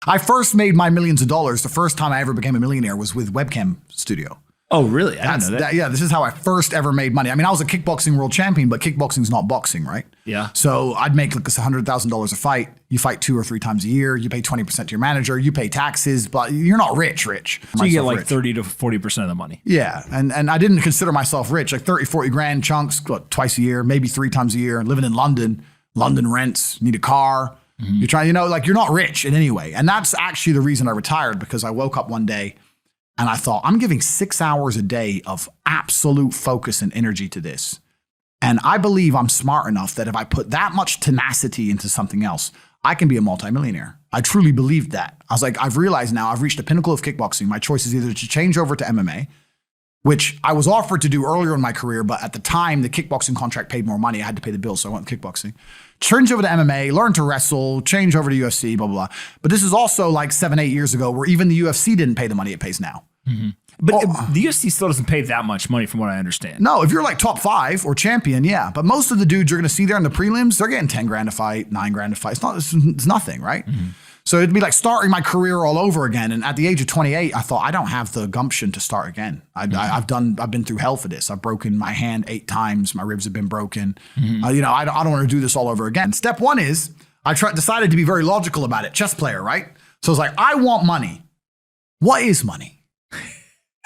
I first made my millions of dollars. The first time I ever became a millionaire was with Webcam Studio. Oh, really? I didn't know that. Yeah, this is how I first ever made money. I mean, I was a kickboxing world champion, but kickboxing's not boxing, right? Yeah. So I'd make like $100,000 a fight. You fight 2 or 3 times a year. You pay 20% to your manager. You pay taxes, but you're not rich. So you get like 30 to 40% of the money. Yeah. And I didn't consider myself rich, like 30, 40 grand chunks, twice a year, maybe 3 times a year. Living in London, London rents, need a car. You're trying, like you're not rich in any way. And that's actually the reason I retired, because I woke up one day and I thought, I'm giving 6 hours a day of absolute focus and energy to this. And I believe I'm smart enough that if I put that much tenacity into something else, I can be a multimillionaire. I truly believed that. I was like, I've realized now I've reached the pinnacle of kickboxing. My choice is either to change over to MMA, which I was offered to do earlier in my career, but at the time, the kickboxing contract paid more money. I had to pay the bills, so I went with kickboxing. Change over to MMA, learn to wrestle, change over to UFC, blah, blah, blah. But this is also like 7, 8 years ago where even the UFC didn't pay the money it pays now. But the UFC still doesn't pay that much money from what I understand. No, if you're like top 5 or champion, yeah. But most of the dudes you're going to see there in the prelims, they're getting 10 grand a fight, 9 grand a fight. It's nothing, right? So it'd be like starting my career all over again. And at the age of 28, I thought, I don't have the gumption to start again. I've been through hell for this. I've broken my hand 8 times. My ribs have been broken. I don't want to do this all over again. Step 1 is decided to be very logical about it. Chess player, right? So it's like, I want money. What is money?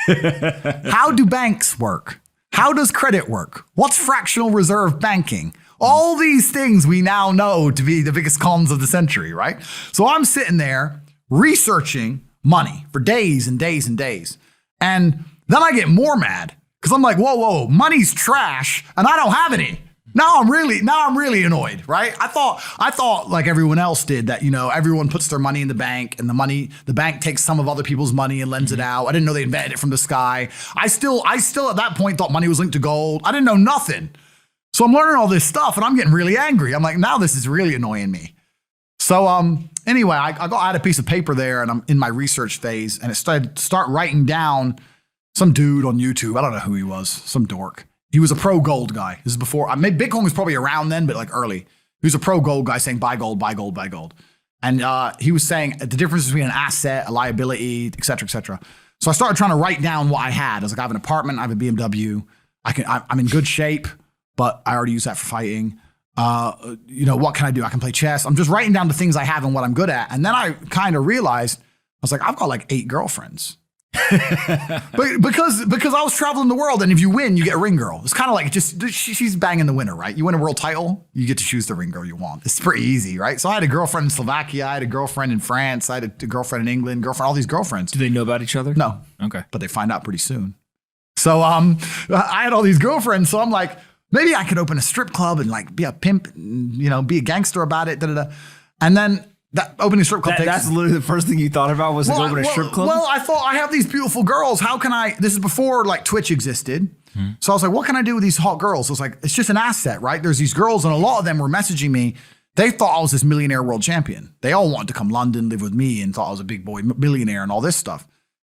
How do banks work? How does credit work? What's fractional reserve banking? All these things we now know to be the biggest cons of the century, right? So I'm sitting there researching money for days and days and days. And then I get more mad because I'm like, whoa, money's trash and I don't have any. Now I'm really annoyed, right? I thought like everyone else did that, everyone puts their money in the bank and the bank takes some of other people's money and lends it out. I didn't know they invented it from the sky. I still at that point thought money was linked to gold. I didn't know nothing. So I'm learning all this stuff and I'm getting really angry. I'm like, now this is really annoying me. So anyway, I had a piece of paper there and I'm in my research phase and it start writing down some dude on YouTube. I don't know who he was, some dork. He was a pro gold guy. This is before, maybe Bitcoin was probably around then, but like early. He was a pro gold guy saying buy gold, buy gold, buy gold. And he was saying the difference between an asset, a liability, et cetera, et cetera. So I started trying to write down what I had. I was like, I have an apartment, I have a BMW. I'm in good shape, but I already use that for fighting. What can I do? I can play chess. I'm just writing down the things I have and what I'm good at. And then I kind of realized, I was like, I've got like 8 girlfriends. But because I was traveling the world, and if you win, you get a ring girl. It's kind of like she's banging the winner, right? You win a world title, you get to choose the ring girl you want. It's pretty easy, right? So I had a girlfriend in Slovakia, I had a girlfriend in France, I had a girlfriend in England, all these girlfriends. Do they know about each other? No. Okay. But they find out pretty soon. So I had all these girlfriends, so I'm like, maybe I could open a strip club and like be a pimp, and, be a gangster about it, And then that opening strip club that's literally the first thing you thought about was open a strip club? Well, I thought I have these beautiful girls. How can this is before like Twitch existed. So I was like, what can I do with these hot girls? I was like, it's just an asset, right? There's these girls and a lot of them were messaging me. They thought I was this millionaire world champion. They all wanted to come London, live with me and thought I was a big boy millionaire and all this stuff.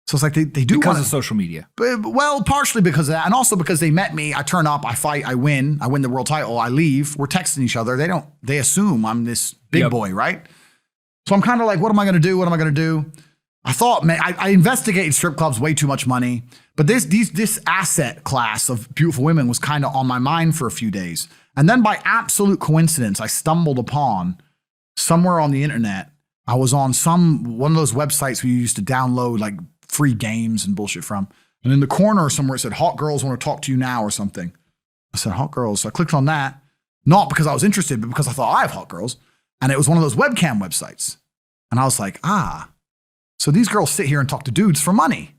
So it's like they do because of social media. Well, partially because of that, and also because they met me. I turn up, I fight, I win the world title, I leave. We're texting each other. They assume I'm this big boy, right? So I'm kind of like, what am I going to do? What am I going to do? I thought, man, I investigated strip clubs, way too much money. But this asset class of beautiful women was kind of on my mind for a few days. And then by absolute coincidence, I stumbled upon somewhere on the internet. I was on one of those websites where you used to download like free games and bullshit from. And in the corner somewhere it said, hot girls want to talk to you now or something. I said, hot girls. So I clicked on that, not because I was interested, but because I thought I have hot girls. And it was one of those webcam websites. And I was like, so these girls sit here and talk to dudes for money.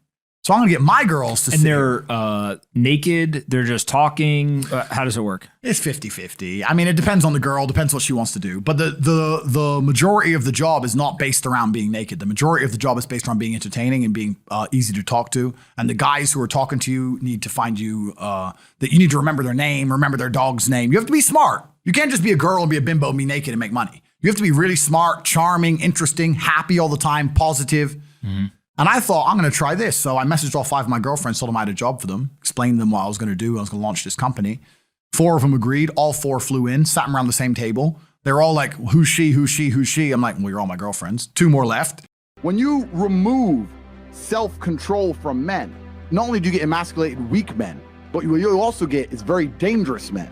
So I'm going to get my girls to sit. And they're naked. They're just talking. How does it work? It's 50-50. I mean, it depends on the girl, depends what she wants to do. But the majority of the job is not based around being naked. The majority of the job is based around being entertaining and being easy to talk to. And the guys who are talking to you need to find you, that you need to remember their name, remember their dog's name. You have to be smart. You can't just be a girl and be a bimbo and be naked and make money. You have to be really smart, charming, interesting, happy all the time, positive. And I thought, I'm going to try this. So I messaged all 5 of my girlfriends, told them I had a job for them, explained to them what I was going to do. I was going to launch this company. 4 of them agreed. All 4 flew in, sat around the same table. They were all like, who's she, who's she, who's she? I'm like, well, you're all my girlfriends. 2 more left. When you remove self-control from men, not only do you get emasculated weak men, but what you also get is very dangerous men.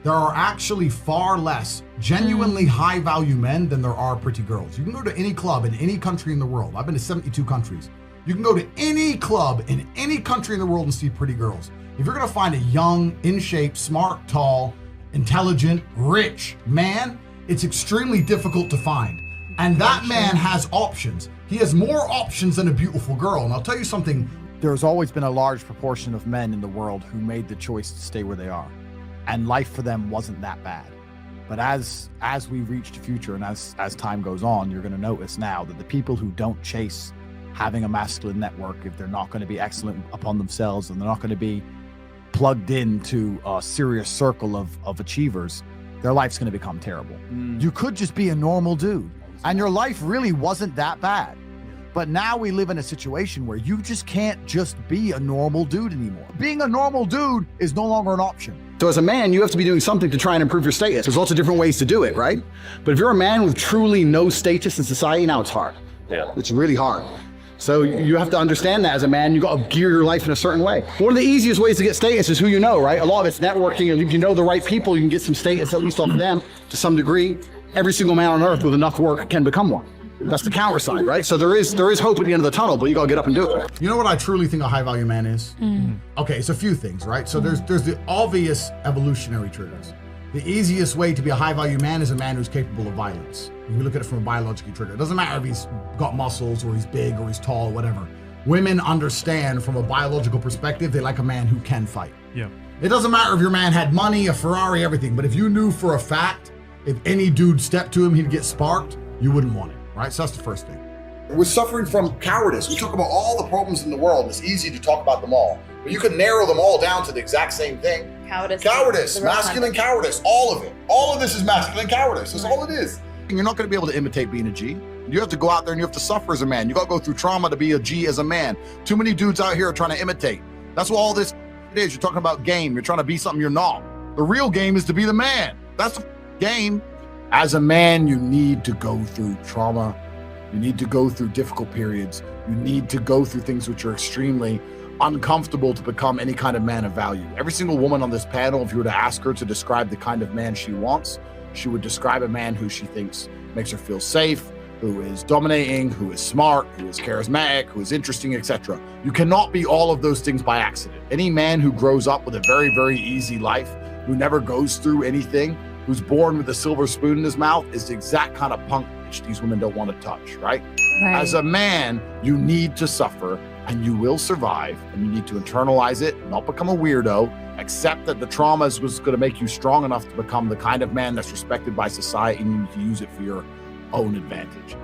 There are actually far less genuinely high value men than there are pretty girls. You can go to any club in any country in the world. I've been to 72 countries. You can go to any club in any country in the world and see pretty girls. If you're gonna find a young, in shape, smart, tall, intelligent, rich man, it's extremely difficult to find. And that man has options. He has more options than a beautiful girl. And I'll tell you something. There's always been a large proportion of men in the world who made the choice to stay where they are. And life for them wasn't that bad. But as we reach the future and as time goes on, you're gonna notice now that the people who don't chase having a masculine network, if they're not gonna be excellent upon themselves and they're not gonna be plugged into a serious circle of achievers, their life's gonna become terrible. You could just be a normal dude and your life really wasn't that bad. But now we live in a situation where you just can't just be a normal dude anymore. Being a normal dude is no longer an option. So as a man, you have to be doing something to try and improve your status. There's lots of different ways to do it, right? But if you're a man with truly no status in society, now it's hard. Yeah. It's really hard. So you have to understand that as a man, you got to gear your life in a certain way. One of the easiest ways to get status is who you know, right? A lot of it's networking, and if you know the right people, you can get some status, at least off of them, to some degree. Every single man on earth with enough work can become one. That's the counter side, right? So there is hope at the end of the tunnel, but you gotta get up and do it. You know what I truly think a high value man is? Okay, it's a few things, right? So there's the obvious evolutionary triggers. The easiest way to be a high value man is a man who's capable of violence. If you look at it from a biological trigger, it doesn't matter if he's got muscles or he's big or he's tall or whatever. Women understand from a biological perspective, they like a man who can fight. Yeah. It doesn't matter if your man had money, a Ferrari, everything, but if you knew for a fact, if any dude stepped to him, he'd get sparked, you wouldn't want it, right? So that's the first thing. We're suffering from cowardice. We talk about all the problems in the world. It's easy to talk about them all, but you can narrow them all down to the exact same thing. Cowardice, masculine cowardice, all of it. All of this is masculine cowardice. That's all it is. You're not going to be able to imitate being a G. You have to go out there and you have to suffer as a man. You got to go through trauma to be a G as a man. Too many dudes out here are trying to imitate. That's what all this is. You're talking about game. You're trying to be something you're not. The real game is to be the man. That's the game. As a man, you need to go through trauma. You need to go through difficult periods. You need to go through things which are extremely uncomfortable to become any kind of man of value. Every single woman on this panel, if you were to ask her to describe the kind of man she wants, she would describe a man who she thinks makes her feel safe, who is dominating, who is smart, who is charismatic, who is interesting, etc. You cannot be all of those things by accident. Any man who grows up with a very, very easy life, who never goes through anything, who's born with a silver spoon in his mouth is the exact kind of punk which these women don't want to touch, right? As a man, you need to suffer and you will survive, and you need to internalize it, not become a weirdo, accept that the trauma is what's going to make you strong enough to become the kind of man that's respected by society, and you need to use it for your own advantage.